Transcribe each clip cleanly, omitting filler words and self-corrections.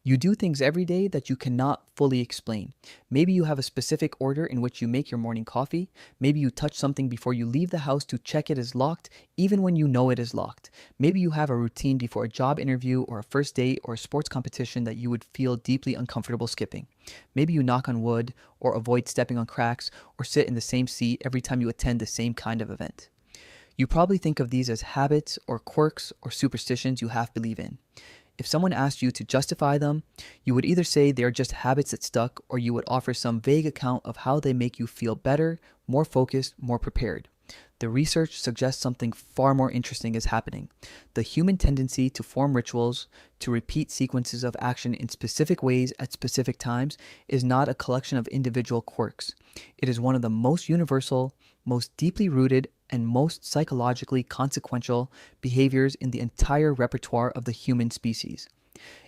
You do things every day that you cannot fully explain. Maybe you have a specific order in which you make your morning coffee. Maybe you touch something before you leave the house to check it is locked, even when you know it is locked. Maybe you have a routine before a job interview or a first date or a sports competition that you would feel deeply uncomfortable skipping. Maybe you knock on wood or avoid stepping on cracks or sit in the same seat every time you attend the same kind of event. You probably think of these as habits or quirks or superstitions you half believe in. If someone asked you to justify them, you would either say they are just habits that stuck, or you would offer some vague account of how they make you feel better, more focused, more prepared. The research suggests something far more interesting is happening. The human tendency to form rituals, to repeat sequences of action in specific ways at specific times, is not a collection of individual quirks. It is one of the most universal, most deeply rooted, and most psychologically consequential behaviors in the entire repertoire of the human species.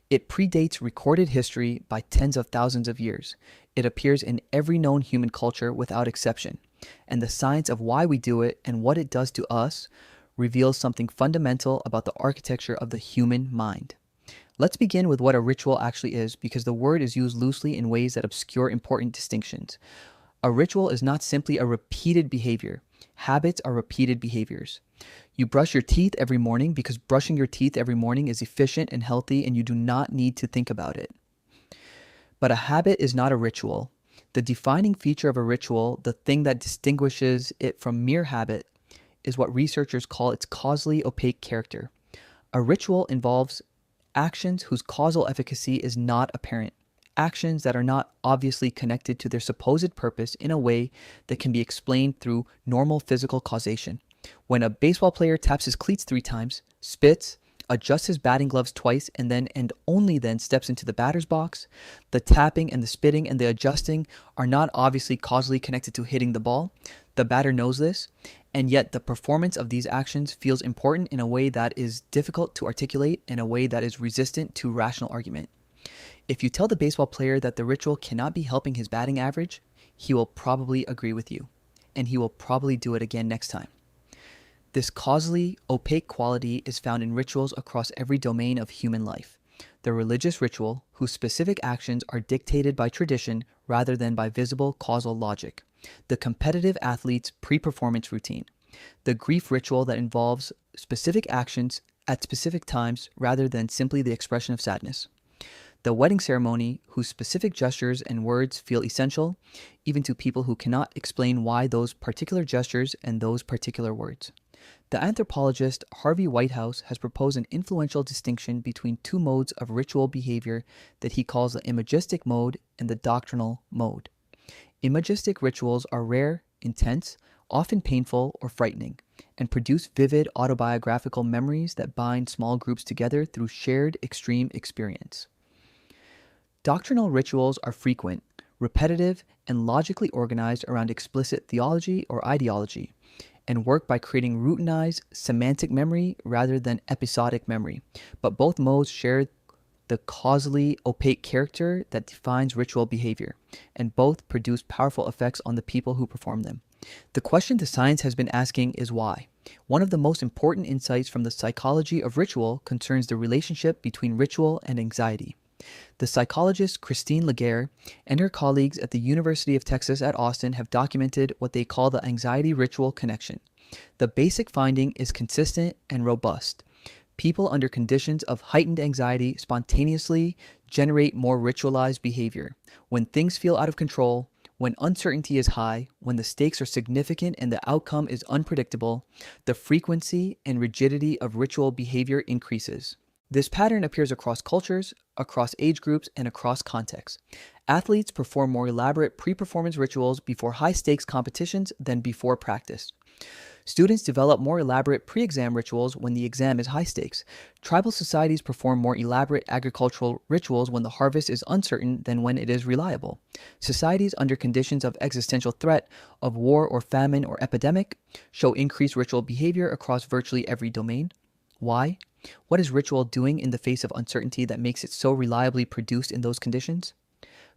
It predates recorded history by tens of thousands of years. It appears in every known human culture without exception. And the science of why we do it and what it does to us reveals something fundamental about the architecture of the human mind. Let's begin with what a ritual actually is, because the word is used loosely in ways that obscure important distinctions. A ritual is not simply a repeated behavior. Habits are repeated behaviors. You brush your teeth every morning because brushing your teeth every morning is efficient and healthy, and you do not need to think about it. But a habit is not a ritual. The defining feature of a ritual, the thing that distinguishes it from mere habit, is what researchers call its causally opaque character. A ritual involves actions whose causal efficacy is not apparent. Actions that are not obviously connected to their supposed purpose in a way that can be explained through normal physical causation. When a baseball player taps his cleats 3 times, spits, adjusts his batting gloves twice, and only then steps into the batter's box, the tapping and the spitting and the adjusting are not obviously causally connected to hitting the ball. The batter knows this, and yet the performance of these actions feels important in a way that is difficult to articulate, in a way that is resistant to rational argument. If you tell the baseball player that the ritual cannot be helping his batting average, he will probably agree with you, and he will probably do it again next time. This causally opaque quality is found in rituals across every domain of human life. The religious ritual, whose specific actions are dictated by tradition rather than by visible causal logic. The competitive athlete's pre-performance routine. The grief ritual that involves specific actions at specific times rather than simply the expression of sadness. The wedding ceremony, whose specific gestures and words feel essential, even to people who cannot explain why those particular gestures and those particular words. The anthropologist Harvey Whitehouse has proposed an influential distinction between 2 modes of ritual behavior that he calls the imagistic mode and the doctrinal mode. Imagistic rituals are rare, intense, often painful or frightening, and produce vivid autobiographical memories that bind small groups together through shared extreme experience. Doctrinal rituals are frequent, repetitive, and logically organized around explicit theology or ideology, and work by creating routinized semantic memory rather than episodic memory. But both modes share the causally opaque character that defines ritual behavior, and both produce powerful effects on the people who perform them. The question the science has been asking is why. One of the most important insights from the psychology of ritual concerns the relationship between ritual and anxiety. The psychologist Cristine Legare and her colleagues at the University of Texas at Austin have documented what they call the anxiety-ritual connection. The basic finding is consistent and robust. People under conditions of heightened anxiety spontaneously generate more ritualized behavior. When things feel out of control, when uncertainty is high, when the stakes are significant and the outcome is unpredictable, the frequency and rigidity of ritual behavior increases. This pattern appears across cultures, across age groups, and across contexts. Athletes perform more elaborate pre-performance rituals before high-stakes competitions than before practice. Students develop more elaborate pre-exam rituals when the exam is high stakes. Tribal societies perform more elaborate agricultural rituals when the harvest is uncertain than when it is reliable. Societies under conditions of existential threat, of war or famine or epidemic, show increased ritual behavior across virtually every domain. Why? What is ritual doing in the face of uncertainty that makes it so reliably produced in those conditions?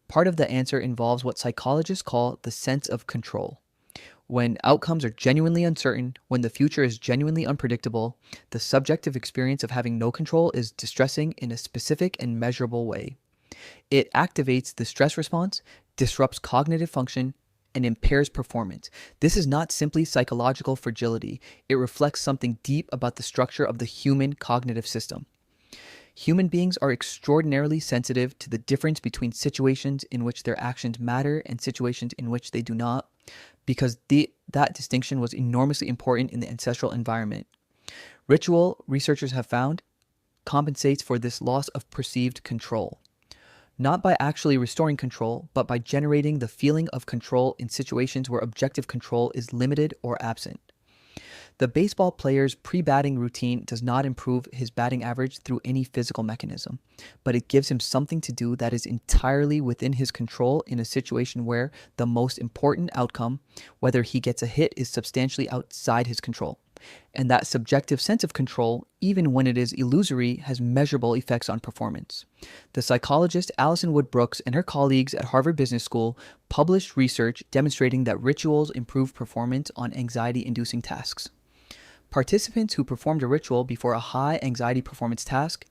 Part of the answer involves what psychologists call the sense of control. When outcomes are genuinely uncertain, when the future is genuinely unpredictable, the subjective experience of having no control is distressing in a specific and measurable way. It activates the stress response, disrupts cognitive function, and impairs performance. This is not simply psychological fragility. It reflects something deep about the structure of the human cognitive system. Human beings are extraordinarily sensitive to the difference between situations in which their actions matter and situations in which they do not, because that distinction was enormously important in the ancestral environment. Ritual, researchers have found, compensates for this loss of perceived control. Not by actually restoring control, but by generating the feeling of control in situations where objective control is limited or absent. The baseball player's pre-batting routine does not improve his batting average through any physical mechanism, but it gives him something to do that is entirely within his control in a situation where the most important outcome, whether he gets a hit, is substantially outside his control. And that subjective sense of control, even when it is illusory, has measurable effects on performance. The psychologist Alison Wood Brooks and her colleagues at Harvard Business School published research demonstrating that rituals improve performance on anxiety-inducing tasks. Participants who performed a ritual before a high anxiety performance task,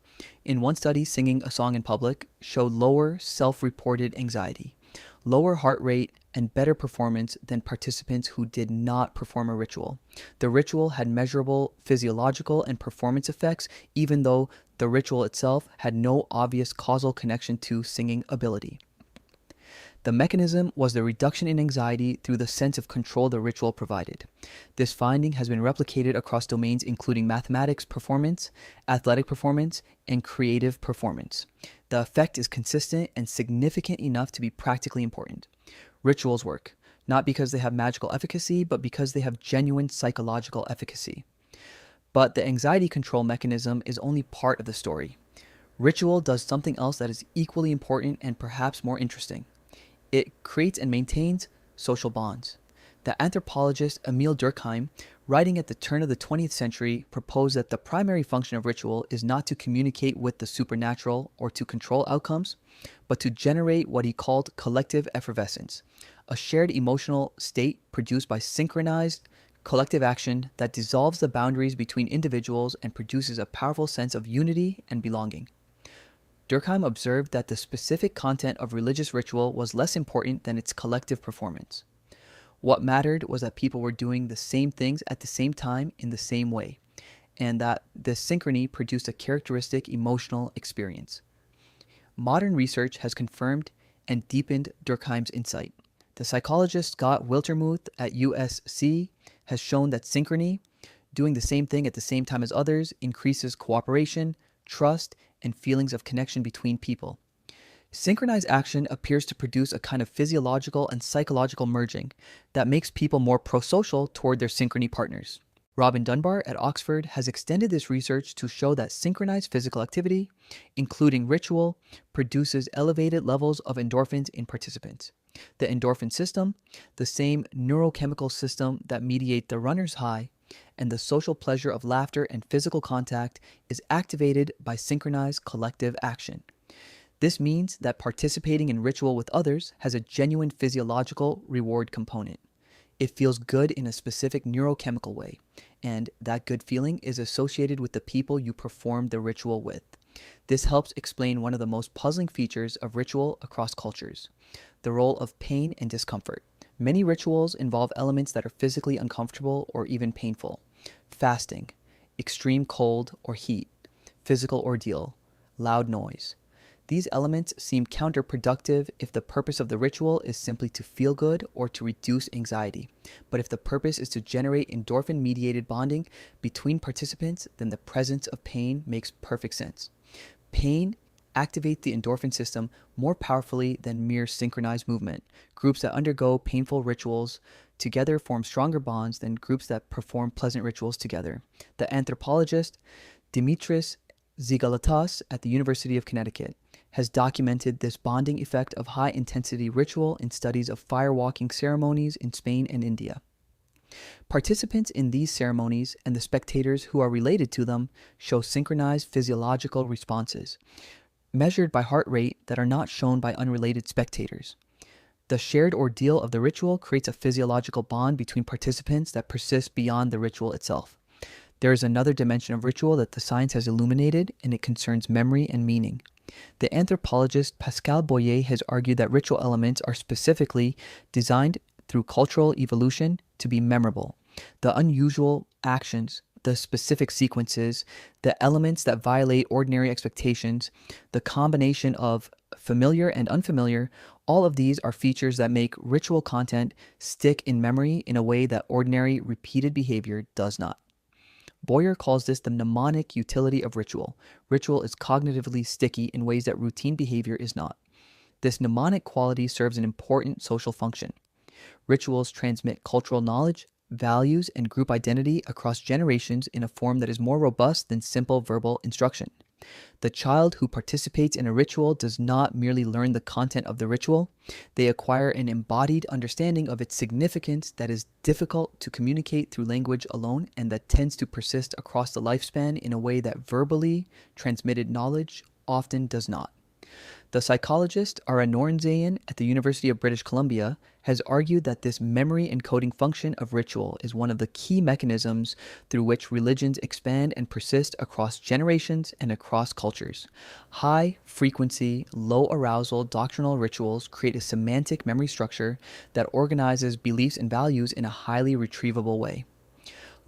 in one study singing a song in public, showed lower self-reported anxiety, lower heart rate, and better performance than participants who did not perform a ritual. The ritual had measurable physiological and performance effects, even though the ritual itself had no obvious causal connection to singing ability. The mechanism was the reduction in anxiety through the sense of control the ritual provided. This finding has been replicated across domains including mathematics performance, athletic performance, and creative performance. The effect is consistent and significant enough to be practically important. Rituals work, not because they have magical efficacy, but because they have genuine psychological efficacy. But the anxiety control mechanism is only part of the story. Ritual does something else that is equally important and perhaps more interesting. It creates and maintains social bonds. The anthropologist Emile Durkheim, writing at the turn of the 20th century, proposed that the primary function of ritual is not to communicate with the supernatural or to control outcomes, but to generate what he called collective effervescence, a shared emotional state produced by synchronized collective action that dissolves the boundaries between individuals and produces a powerful sense of unity and belonging. Durkheim observed that the specific content of religious ritual was less important than its collective performance. What mattered was that people were doing the same things at the same time in the same way, and that this synchrony produced a characteristic emotional experience. Modern research has confirmed and deepened Durkheim's insight. The psychologist Scott Wiltermuth at USC has shown that synchrony, doing the same thing at the same time as others, increases cooperation, trust, and feelings of connection between people. Synchronized action appears to produce a kind of physiological and psychological merging that makes people more prosocial toward their synchrony partners. Robin Dunbar at Oxford has extended this research to show that synchronized physical activity, including ritual, produces elevated levels of endorphins in participants. The endorphin system, the same neurochemical system that mediate the runner's high, and the social pleasure of laughter and physical contact, is activated by synchronized collective action. This means that participating in ritual with others has a genuine physiological reward component. It feels good in a specific neurochemical way, and that good feeling is associated with the people you perform the ritual with. This helps explain one of the most puzzling features of ritual across cultures, the role of pain and discomfort. Many rituals involve elements that are physically uncomfortable or even painful. Fasting, extreme cold or heat, physical ordeal, loud noise. These elements seem counterproductive if the purpose of the ritual is simply to feel good or to reduce anxiety. But if the purpose is to generate endorphin-mediated bonding between participants, then the presence of pain makes perfect sense. Pain activates the endorphin system more powerfully than mere synchronized movement. Groups that undergo painful rituals together form stronger bonds than groups that perform pleasant rituals together. The anthropologist Dimitris Xygalatas at the University of Connecticut has documented this bonding effect of high-intensity ritual in studies of firewalking ceremonies in Spain and India. Participants in these ceremonies and the spectators who are related to them show synchronized physiological responses, measured by heart rate, that are not shown by unrelated spectators. The shared ordeal of the ritual creates a physiological bond between participants that persists beyond the ritual itself. There is another dimension of ritual that the science has illuminated, and it concerns memory and meaning. The anthropologist Pascal Boyer has argued that ritual elements are specifically designed through cultural evolution to be memorable. The unusual actions, the specific sequences, the elements that violate ordinary expectations, the combination of familiar and unfamiliar, all of these are features that make ritual content stick in memory in a way that ordinary, repeated behavior does not. Boyer calls this the mnemonic utility of ritual. Ritual is cognitively sticky in ways that routine behavior is not. This mnemonic quality serves an important social function. Rituals transmit cultural knowledge, values, and group identity across generations in a form that is more robust than simple verbal instruction. The child who participates in a ritual does not merely learn the content of the ritual, they acquire an embodied understanding of its significance that is difficult to communicate through language alone and that tends to persist across the lifespan in a way that verbally transmitted knowledge often does not. The psychologist Ara Norenzayan at the University of British Columbia has argued that this memory encoding function of ritual is one of the key mechanisms through which religions expand and persist across generations and across cultures. High frequency, low arousal doctrinal rituals create a semantic memory structure that organizes beliefs and values in a highly retrievable way.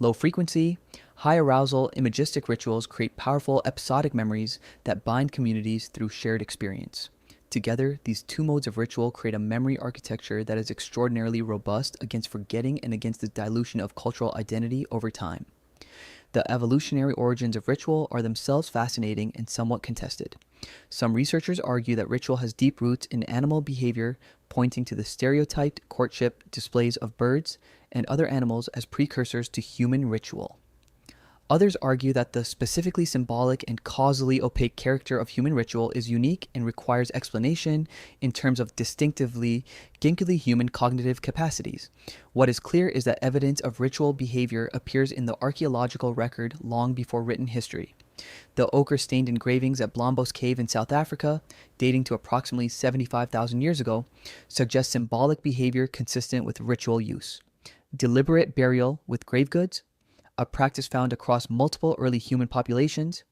Low frequency, high arousal imagistic rituals create powerful episodic memories that bind communities through shared experience. Together, these two modes of ritual create a memory architecture that is extraordinarily robust against forgetting and against the dilution of cultural identity over time. The evolutionary origins of ritual are themselves fascinating and somewhat contested. Some researchers argue that ritual has deep roots in animal behavior, pointing to the stereotyped courtship displays of birds and other animals as precursors to human ritual. Others argue that the specifically symbolic and causally opaque character of human ritual is unique and requires explanation in terms of distinctively human cognitive capacities. What is clear is that evidence of ritual behavior appears in the archaeological record long before written history. The ochre-stained engravings at Blombos Cave in South Africa, dating to approximately 75,000 years ago, suggest symbolic behavior consistent with ritual use. Deliberate burial with grave goods, a practice found across multiple early human populations,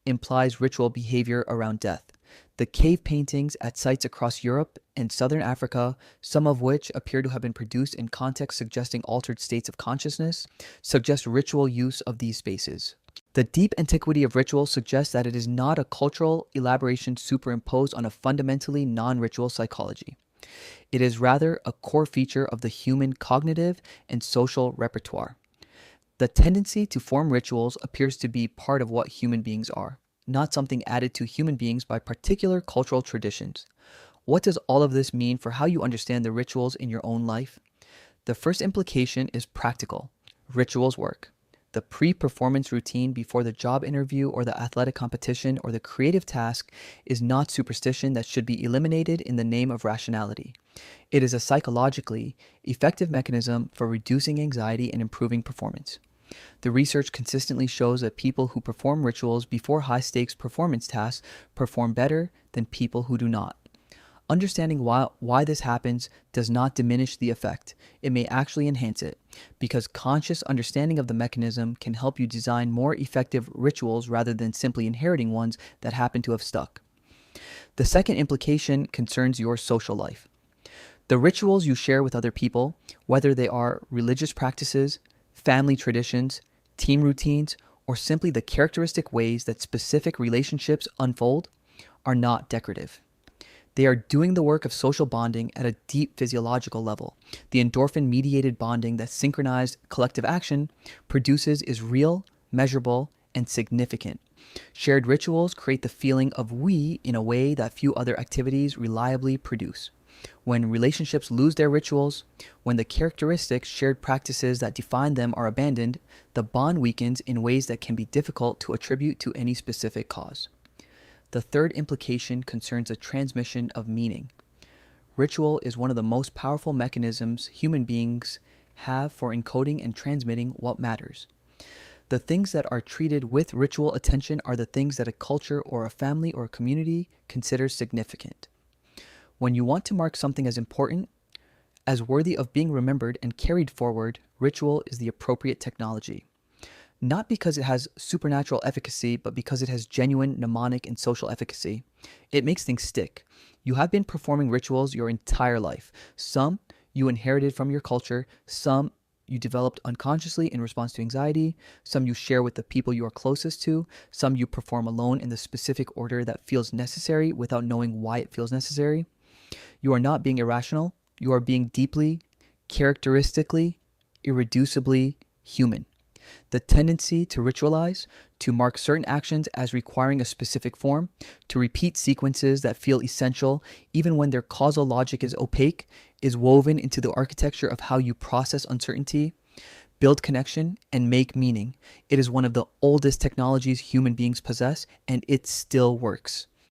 implies ritual behavior around death. The cave paintings at sites across Europe and southern Africa, some of which appear to have been produced in contexts suggesting altered states of consciousness, suggest ritual use of these spaces. The deep antiquity of ritual suggests that it is not a cultural elaboration superimposed on a fundamentally non-ritual psychology. It is rather a core feature of the human cognitive and social repertoire. The tendency to form rituals appears to be part of what human beings are, not something added to human beings by particular cultural traditions. What does all of this mean for how you understand the rituals in your own life? The first implication is practical. Rituals work. The pre-performance routine before the job interview or the athletic competition or the creative task is not superstition that should be eliminated in the name of rationality. It is a psychologically effective mechanism for reducing anxiety and improving performance. The research consistently shows that people who perform rituals before high-stakes performance tasks perform better than people who do not. Understanding why this happens does not diminish the effect. It may actually enhance it, because conscious understanding of the mechanism can help you design more effective rituals rather than simply inheriting ones that happen to have stuck. The second implication concerns your social life. The rituals you share with other people, whether they are religious practices, family traditions, team routines, or simply the characteristic ways that specific relationships unfold, are not decorative. They are doing the work of social bonding at a deep physiological level. The endorphin-mediated bonding that synchronized collective action produces is real, measurable, and significant. Shared rituals create the feeling of we in a way that few other activities reliably produce. When relationships lose their rituals, when the characteristics, shared practices that define them are abandoned, the bond weakens in ways that can be difficult to attribute to any specific cause. The third implication concerns a transmission of meaning. Ritual is one of the most powerful mechanisms human beings have for encoding and transmitting what matters. The things that are treated with ritual attention are the things that a culture or a family or a community considers significant. When you want to mark something as important, as worthy of being remembered and carried forward, ritual is the appropriate technology. not because it has supernatural efficacy, but because it has genuine mnemonic and social efficacy. It makes things stick. You have been performing rituals your entire life. Some you inherited from your culture, some you developed unconsciously in response to anxiety, some you share with the people you are closest to, some you perform alone in the specific order that feels necessary without knowing why it feels necessary. You are not being irrational, you are being deeply, characteristically, irreducibly human. The tendency to ritualize, to mark certain actions as requiring a specific form, to repeat sequences that feel essential even when their causal logic is opaque, is woven into the architecture of how you process uncertainty, build connection, and make meaning. It is one of the oldest technologies human beings possess, and it still works.